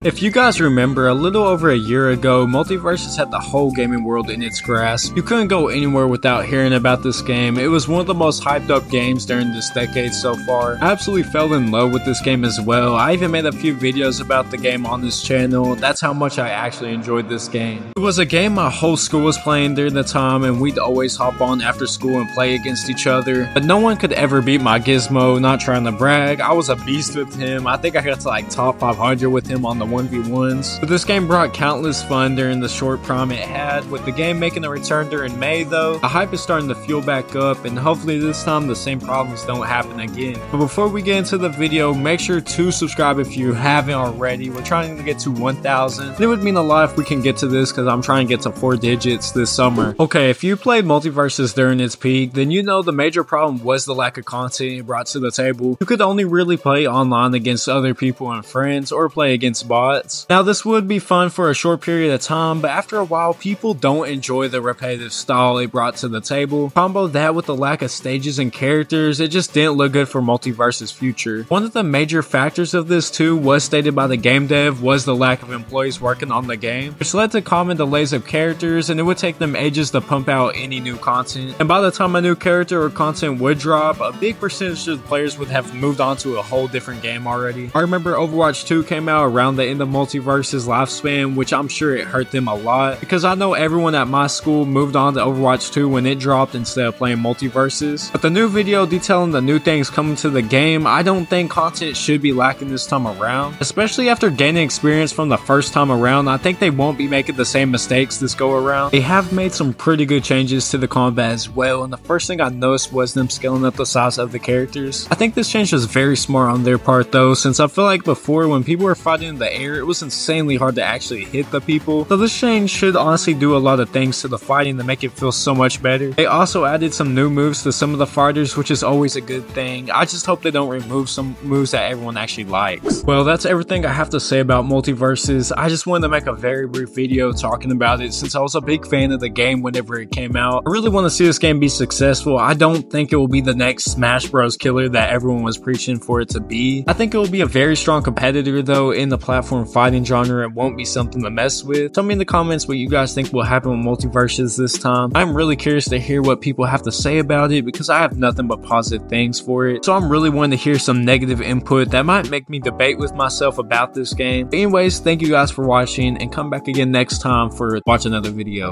If you guys remember, a little over a year ago, Multiversus had the whole gaming world in its grasp. You couldn't go anywhere without hearing about this game. It was one of the most hyped up games during this decade so far. I absolutely fell in love with this game as well. I even made a few videos about the game on this channel. That's how much I actually enjoyed this game. It was a game my whole school was playing during the time, and we'd always hop on after school and play against each other. But no one could ever beat my Gizmo, not trying to brag. I was a beast with him. I think I got to like top 500 with him on the 1v1s. But this game brought countless fun during the short prime it had. With the game making a return during May though, the hype is starting to fuel back up, and hopefully this time the same problems don't happen again. But before we get into the video, make sure to subscribe if you haven't already. We're trying to get to 1,000. And it would mean a lot if we can get to this, because I'm trying to get to 4 digits this summer. Okay, if you played Multiversus during its peak, then you know the major problem was the lack of content it brought to the table. You could only really play online against other people and friends, or play against bots. Now this would be fun for a short period of time, but after a while people don't enjoy the repetitive style it brought to the table. Combo that with the lack of stages and characters, it just didn't look good for Multiversus' future. One of the major factors of this too was stated by the game dev was the lack of employees working on the game, which led to common delays of characters, and it would take them ages to pump out any new content. And by the time a new character or content would drop, a big percentage of the players would have moved on to a whole different game already. I remember Overwatch 2 came out around the end of Multiversus' lifespan, which I'm sure it hurt them a lot, because I know everyone at my school moved on to Overwatch 2 when it dropped instead of playing Multiversus. But the new video detailing the new things coming to the game, I don't think content should be lacking this time around. Especially after gaining experience from the first time around, I think they won't be making the same mistakes this go around. They have made some pretty good changes to the combat as well, and the first thing I noticed was them scaling up the size of the characters. I think this change was very smart on their part though, since I feel like before when people were fighting in the air, it was insanely hard to actually hit the people. So this change should honestly do a lot of things to the fighting to make it feel so much better. They also added some new moves to some of the fighters, which is always a good thing. I just hope they don't remove some moves that everyone actually likes. Well, that's everything I have to say about Multiversus. I just wanted to make a very brief video talking about it since I was a big fan of the game whenever it came out. I really want to see this game be successful. I don't think it will be the next Smash Bros killer that everyone was preaching for it to be. I think it will be a very strong competitor though in the platform fighting genre. It won't be something to mess with. Tell me in the comments what you guys think will happen with Multiversus this time. I'm really curious to hear what people have to say about it, because I have nothing but positive things for it. So I'm really wanting to hear some negative input that might make me debate with myself about this game. But anyways, thank you guys for watching, and come back again next time for watch another video.